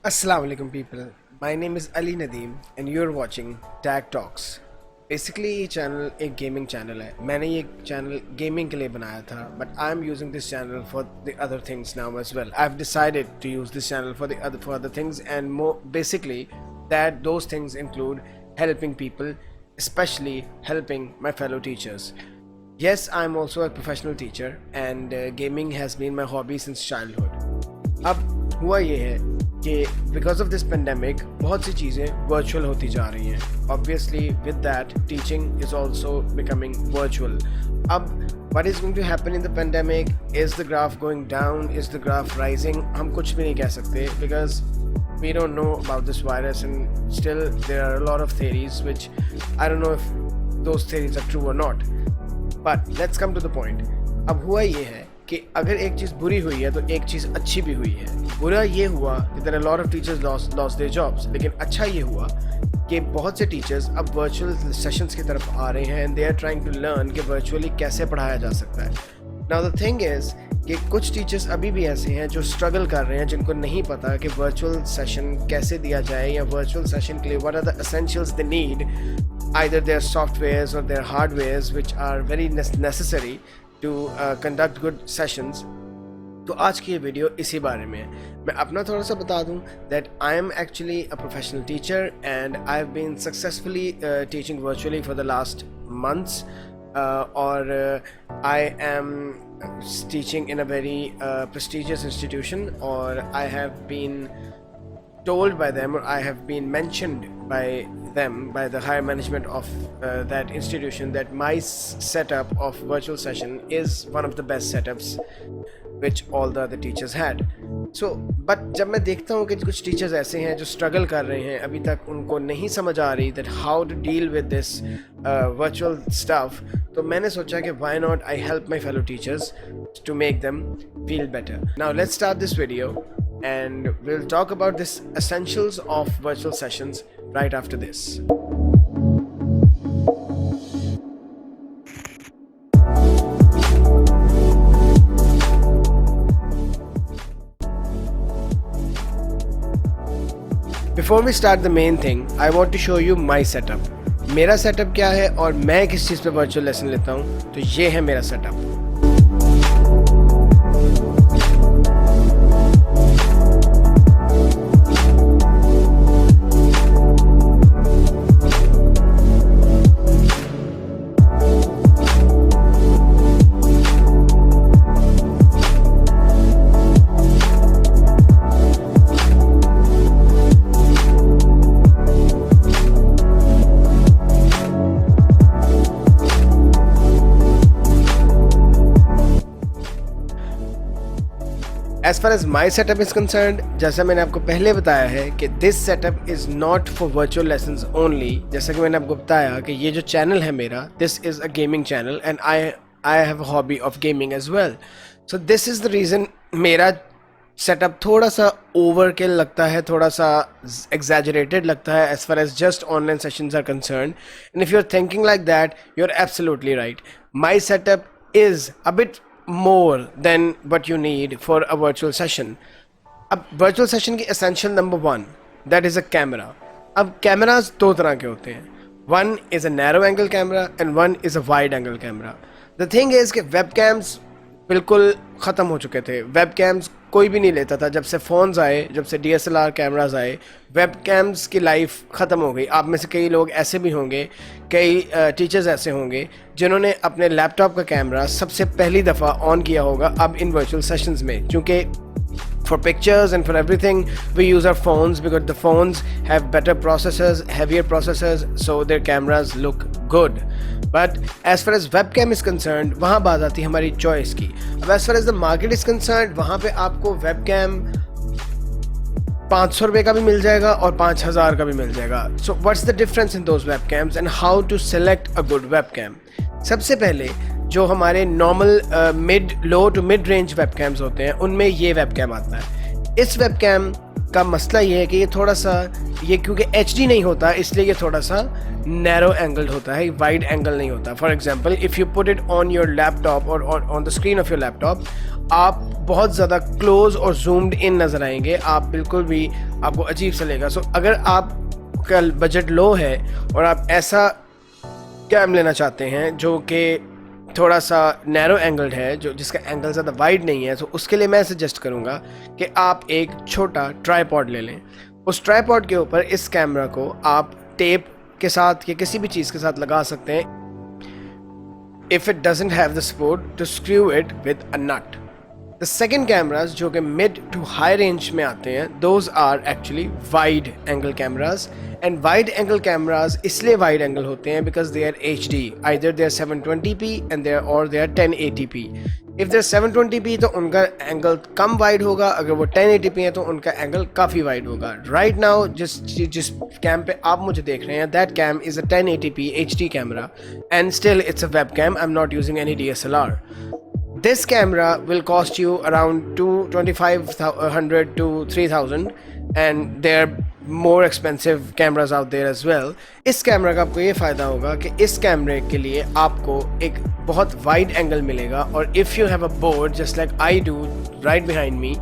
Assalamu alaikum people. My name is Ali Nadeem and you're watching Tag Talks. Basically ये channel एक gaming channel है. मैंने ये channel gaming के लिए बनाया था, but I am using this channel for the other things now as well. I have decided to use this channel for other things and more basically that those things include helping people, especially helping my fellow teachers. Yes, I am also a professional teacher and gaming has been my hobby since childhood. अब हुआ ये है कि because of this pandemic बहुत सी चीज़ें virtual होती जा रही हैं. Obviously with that teaching is also becoming virtual. अब what is going to happen in the pandemic? Is the graph going down? Is the graph rising? हम कुछ भी नहीं कह सकते because we don't know about this virus and still there are a lot of theories which I don't know if those theories are true or not. But let's come to the point. अब हुआ ये है कि अगर एक चीज़ बुरी हुई है तो एक चीज़ अच्छी भी हुई है. बुरा ये हुआ कि there are a lot of teachers lost their jobs, लेकिन अच्छा ये हुआ कि बहुत से टीचर्स अब वर्चुअल सेशंस की तरफ आ रहे हैं and they are trying to learn कि वर्चुअली कैसे पढ़ाया जा सकता है. Now the thing is कि कुछ टीचर्स अभी भी ऐसे हैं जो स्ट्रगल कर रहे हैं, जिनको नहीं पता कि वर्चुअल सेशन कैसे दिया जाए या वर्चुअल सेशन के लिए what are the essentials they need, either their softwares or their hardwares which are very necessary to conduct good sessions. तो आज की ये वीडियो इसी बारे में है. मैं अपना थोड़ा सा बता दूं that I am actually a professional teacher and I've been successfully teaching virtually for the last months. और I am teaching in a very prestigious institution, or I have been told by them, or I have been mentioned by them, by the higher management of that institution, that my setup of virtual session is one of the best setups which all the other teachers had. So but जब मैं देखता हूँ कि कुछ teachers ऐसे हैं जो struggle कर रहे हैं, अभी तक उनको नहीं समझ आ रही that how to deal with this virtual stuff, तो मैंने सोचा कि why not I help my fellow teachers to make them feel better. Now let's start this video and we'll talk about this essentials of virtual sessions right after this. Before we start the main thing, I want to show you my setup. मेरा setup क्या है और मैं किस चीज़ पे virtual lesson लेता हूँ, तो ये है मेरा setup. As far as my setup is concerned, जैसा मैंने आपको पहले बताया है कि this setup is not for virtual lessons only. जैसा कि मैंने आपको बताया कि ये जो चैनल है मेरा, this is a gaming channel and I have a hobby of gaming as well. So this is the reason मेरा setup थोड़ा सा overkill लगता है, थोड़ा सा exaggerated लगता है as far as just online sessions are concerned. And if you're thinking like that, you're absolutely right. My setup is a bit more than what you need for a virtual session. अब virtual session की essential number one, that is a camera. अब cameras दो तरह के होते हैं. One is a narrow angle camera and one is a wide angle camera. The thing is कि webcams बिल्कुल ख़त्म हो चुके थे. webcams कोई भी नहीं लेता था. जब से फ़ोन्स आए, जब से DSLR कैमराज आए, webcams की लाइफ ख़त्म हो गई. आप में से कई लोग ऐसे भी होंगे, कई टीचर्स ऐसे होंगे जिन्होंने अपने लैपटॉप का कैमरा सबसे पहली दफ़ा ऑन किया होगा अब इन वर्चुअल सेशंस में, क्योंकि for pictures and for everything we use our phones because the phones have better processors, heavier processors, so their cameras look good. But as far as webcam is concerned, वहाँ बात आती है हमारी choice की. अब as far as the market is concerned, वहाँ पे आपको webcam 500 रुपये का भी मिल जाएगा और 5000 का भी मिल जाएगा. So what's the difference in those webcams and how to select a good webcam? सबसे पहले जो हमारे normal low to mid range webcams होते हैं उनमें ये वेबकैम आता है. इस वेबकैम का मसला ये है कि ये थोड़ा सा, ये क्योंकि HD नहीं होता इसलिए ये थोड़ा सा नैरो एंगल्ड होता है, वाइड एंगल नहीं होता. For example if you put it on your laptop और on the screen of your laptop, आप बहुत ज़्यादा क्लोज और जूम्ड इन नज़र आएंगे, आप बिल्कुल भी, आपको अजीब सा लगेगा. सो अगर आपका बजट लो है और आप ऐसा कैम लेना चाहते हैं जो कि थोड़ा सा नैरो एंगल्ड है, जो जिसका एंगल ज़्यादा वाइड नहीं है, तो उसके लिए मैं सजेस्ट करूँगा कि आप एक छोटा ट्राईपॉड ले लें. उस ट्राईपॉड के ऊपर इस कैमरा को आप टेप के साथ या किसी भी चीज़ के साथ लगा सकते हैं. If it doesn't have the support to screw it with a nut. The second cameras जो कि मिड टू हाई रेंज में आते हैं, those are actually wide angle cameras. And wide angle cameras इसलिए वाइड एंगल होते हैं because they are HD, either they are 720p and they are और they are 1080p. If they are 720p तो उनका angle कम wide होगा, अगर वो 1080p है तो उनका एंगल काफ़ी वाइड होगा. राइट नाउ जिस कैम पे आप मुझे देख रहे हैं, that cam is a 1080p HD camera and still it's a web cam. I am not using any DSLR. This camera will cost you around 2,500 to 3,000 and there are more expensive cameras out there as well. इस camera का आपको ये फ़ायदा होगा कि इस कैमरे के लिए आपको एक बहुत वाइड एंगल मिलेगा. और if you have a board just like I do right behind me,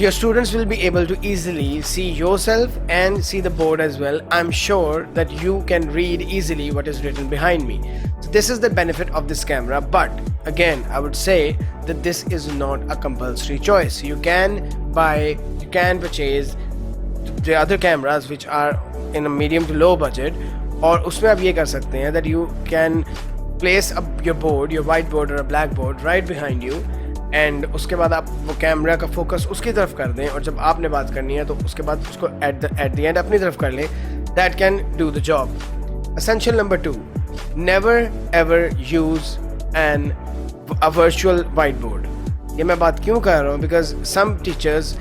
your students will be able to easily see yourself and see the board as well. I'm sure that you can read easily what is written behind me. So this is the benefit of this camera, but again I would say that this is not a compulsory choice. You can purchase the other cameras which are in a medium to low budget, और उसमें आप ये कर सकते हैं that you can place your board, your whiteboard or a blackboard right behind you, and उसके बाद आप वो कैमरा का फोकस उसकी तरफ कर दें, और जब आपने बात करनी है तो उसके बाद उसको एट द एंड अपनी तरफ कर लें. That can do the job. Essential number 2, never ever use a virtual white board. ये मैं बात क्यों कर रहा हूँ, because some teachers,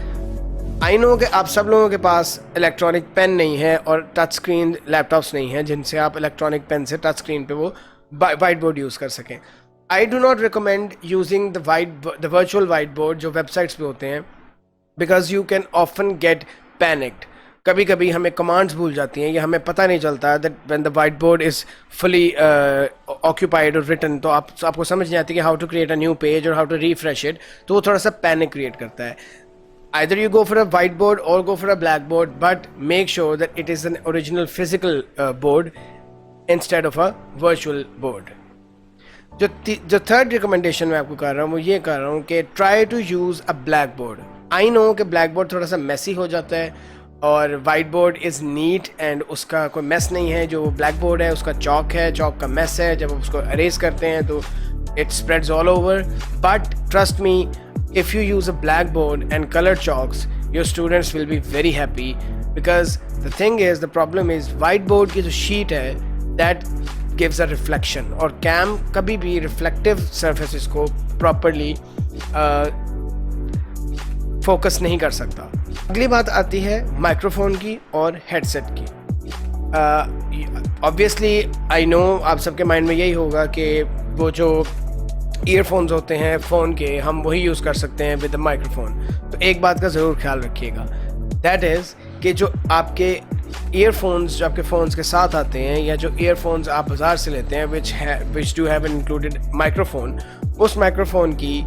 I know कि आप सब लोगों के पास इलेक्ट्रॉनिक पेन नहीं है और टच स्क्रीन लैपटॉप्स नहीं हैं जिनसे आप इलेक्ट्रॉनिक पेन से टच स्क्रीन पे वो वाइट बोर्ड यूज़ कर सकें. I do not recommend using the virtual whiteboard जो वेबसाइट्स पे होते हैं, because you can often get panicked. कभी कभी हमें कमांड्स भूल जाती हैं या हमें पता नहीं चलता that when the whiteboard is fully occupied or written, तो आपको समझ नहीं आती कि how to create a new page or how to refresh it, तो वो थोड़ा सा पैनिक क्रिएट करता है. Either you go for a whiteboard or go for a blackboard, but make sure that it is an original physical board instead of a virtual board. जो third recommendation मैं आपको कर रहा हूँ वो ये कर रहा हूँ कि try to use a black board. I know कि ब्लैक बोर्ड थोड़ा सा मेसी हो जाता है और white board is neat and उसका कोई मेस नहीं है. जो ब्लैक बोर्ड है उसका चॉक है, चॉक का मेस है. जब उसको अरेज करते हैं तो it spreads all over. But trust me, if you use a black board and colour chalks, your students will be very happy, because the thing is, the problem is white board की जो sheet है that gives a reflection, और cam कभी भी reflective surfaces को properly focus नहीं कर सकता. अगली बात आती है माइक्रोफोन की और हेडसेट की. ऑब्वियसली आई नो आप सबके माइंड में यही होगा कि वो जो ईयरफोन्स होते हैं फ़ोन के, हम वही यूज़ कर सकते हैं विद द माइक्रोफोन. तो एक बात का ज़रूर ख्याल रखिएगा, दैट इज़ कि जो आपके ईयरफोन्स जो आपके फ़ोन्स के साथ आते हैं या जो ईयरफोन्स आप बाज़ार से लेते हैं which do have included microphone, उस माइक्रोफोन की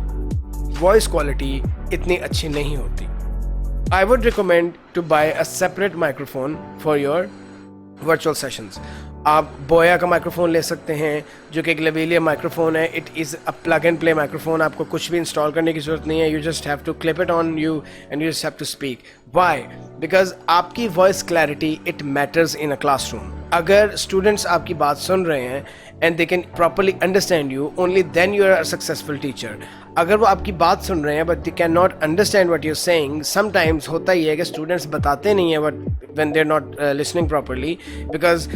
वॉइस क्वालिटी इतनी अच्छी नहीं होती. I would recommend to buy a separate microphone for your virtual sessions. आप बोया का माइक्रोफोन ले सकते हैं जो कि एक लेवेलियर माइक्रोफोन है. It is a plug and play microphone. आपको कुछ भी इंस्टॉल करने की ज़रूरत नहीं है. You just have to clip it on you and you just have to speak. Why? Because आपकी voice clarity it matters in a classroom. अगर स्टूडेंट्स आपकी बात सुन रहे हैं and they can properly understand you, only then you are a successful teacher. अगर वो आपकी बात सुन रहे हैं but they can not understand what you are saying, sometimes होता ही है कि स्टूडेंट्स बताते नहीं हैं when they're not listening properly, because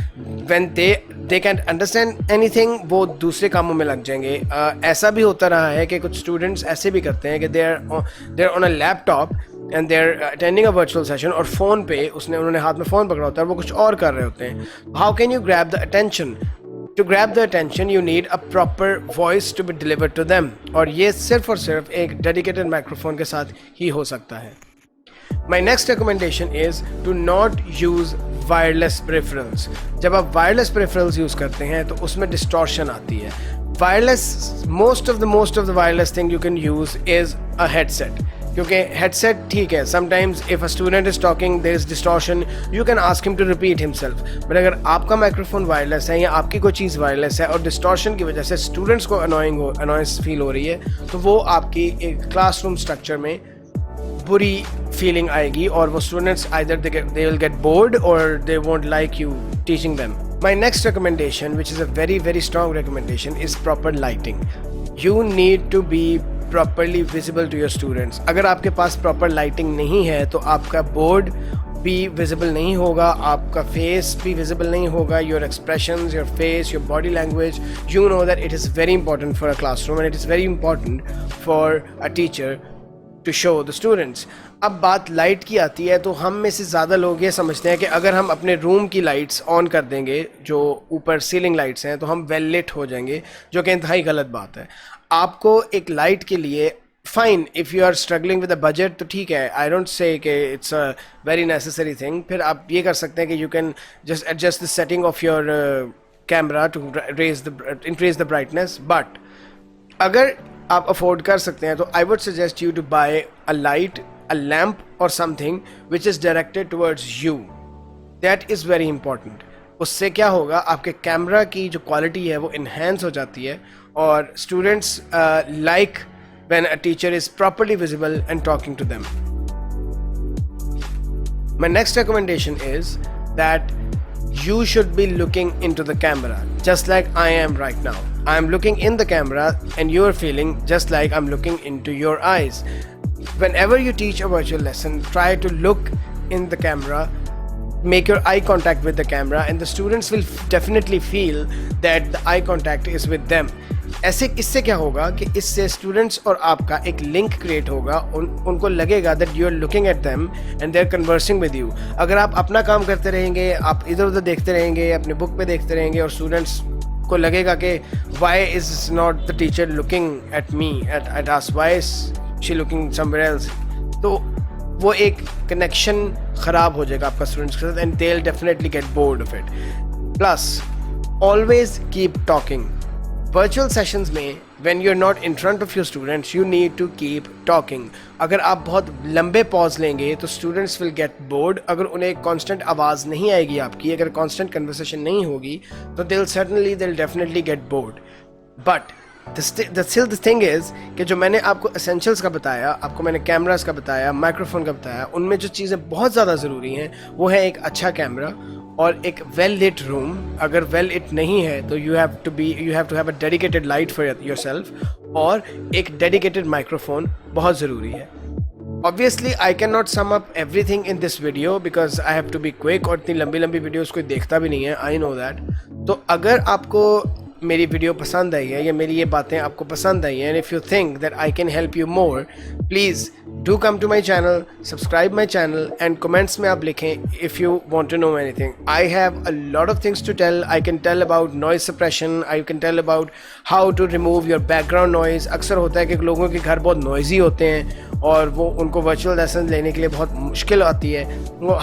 when they can't understand anything, वो दूसरे कामों में लग जाएंगे. ऐसा भी होता रहा है कि कुछ स्टूडेंट्स ऐसे भी करते हैं कि they're on a laptop and they're attending a virtual session, और फ़ोन पे उन्होंने हाथ में फ़ोन पकड़ा होता है और वो कुछ और कर रहे होते हैं. How can you grab the attention? To grab the attention you need a proper voice to be delivered to them, और ये सिर्फ और सिर्फ एक dedicated माइक्रोफोन के साथ ही हो सकता है. My next recommendation is to not use wireless peripherals. जब आप wireless peripherals use करते हैं तो उसमें distortion आती है. Wireless, most of the wireless thing you can use is a headset. क्योंकि headset ठीक है, sometimes if a student is talking there is distortion, you can ask him to repeat himself. but अगर आपका microphone wireless है या आपकी कोई चीज़ wireless है और distortion की वजह से students को annoyance feel हो रही है, तो वो आपकी एक classroom structure में बुरी फीलिंग आएगी और वो students either they will get bored or they won't like you teaching them. My next recommendation, which is a very strong recommendation, is proper lighting. You need to be properly visible to your students. अगर आपके पास proper lighting नहीं है तो आपका board भी visible नहीं होगा, आपका face भी visible नहीं होगा, your expressions, your face, your body language, you know that it is very important for a classroom and it is very important for a teacher to show the students. अब बात light की आती है तो हम में से ज़्यादा लोग ये समझते हैं कि अगर हम अपने रूम की लाइट्स ऑन कर देंगे, जो ऊपर सीलिंग लाइट्स हैं, तो हम वेल लिट हो जाएंगे, जो कि इंतहाई गलत बात है. आपको एक लाइट के लिए fine, if you are struggling with a budget तो ठीक है, आई डोंट से कि it's a very necessary thing. फिर आप ये कर सकते हैं कि you can just adjust the setting of your camera to increase the brightness. But अगर आप अफोर्ड कर सकते हैं तो I would suggest you to buy a light, a lamp और something which is directed towards you. That is very important. उससे क्या होगा, आपके कैमरा की जो क्वालिटी है वो इन्हेंस हो जाती है और students like when a teacher is properly visible and talking to them. My next recommendation is that you should be looking into the camera just like I am right now. I am looking in the camera and you are feeling just like I'm looking into your eyes. Whenever you teach a virtual lesson, try to look in the camera, make your eye contact with the camera and the students will definitely feel that the eye contact is with them. ऐसे इससे क्या होगा कि इससे students और आपका एक link create होगा, उनको लगेगा that you are looking at them and they are conversing with you. अगर आप अपना काम करते रहेंगे, आप इधर उधर देखते रहेंगे, अपने बुक पे देखते रहेंगे और स्टूडेंट्स को लगेगा कि why is not the teacher looking at me at us, why is she looking somewhere else, तो वो एक कनेक्शन ख़राब हो जाएगा आपका स्टूडेंट्स के साथ and they will definitely get bored of it. Plus always keep talking. Virtual sessions में when you are not in front of your students you need to keep talking. अगर आप बहुत लंबे पॉज लेंगे तो स्टूडेंट्स विल गेट बोर्ड. अगर उन्हें constant आवाज़ नहीं आएगी आपकी, अगर कांस्टेंट कन्वर्सेशन नहीं होगी तो दे will definitely get board. But the thing is कि जो मैंने आपको एसेंशियल्स का बताया, आपको मैंने कैमरास का बताया, माइक्रोफोन का बताया, उनमें जो चीज़ें बहुत ज़्यादा ज़रूरी हैं वो है एक अच्छा कैमरा और एक वेल लिट रूम. अगर वेल लिट नहीं है तो you have to have a dedicated light for yourself और एक डेडिकेटेड माइक्रोफोन बहुत ज़रूरी है. Obviously, I cannot sum up everything in this video because I have to be quick और इतनी लंबी वीडियोस कोई देखता भी नहीं है, I know that. तो अगर आपको मेरी वीडियो पसंद आई है या मेरी ये बातें आपको पसंद आई हैं, and if you think that I can help you more, please do come to my channel, subscribe my channel and comments में आप लिखें if you want to know anything. I have a lot of things to tell. I can tell about noise suppression, I can tell about how to remove your background noise. अक्सर होता है कि लोगों के घर बहुत noisy होते हैं और वो उनको virtual lessons लेने के लिए बहुत मुश्किल आती है.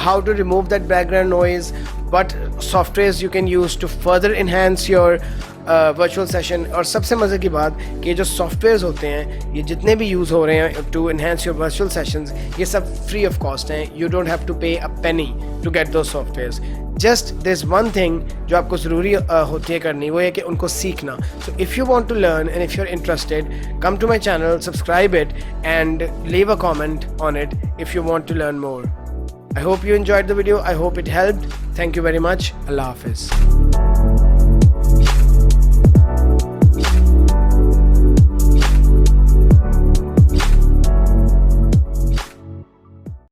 How to remove that background noise, what softwares you can use to further enhance your virtual session. और सबसे मज़े की बात कि जो सॉफ्टवेयर्स होते हैं ये जितने भी यूज़ हो रहे हैं to enhance your virtual sessions, ये सब फ्री ऑफ कॉस्ट हैं. You don't have to pay a penny to get those softwares. Just this one thing जो आपको ज़रूरी होती है करनी, वो है कि उनको सीखना. So if you want to learn and if you are interested, come to my channel, subscribe it and leave a comment on it if you want to learn more. I hope you enjoyed the video. I hope it helped. Thank you very much. Allah Hafiz.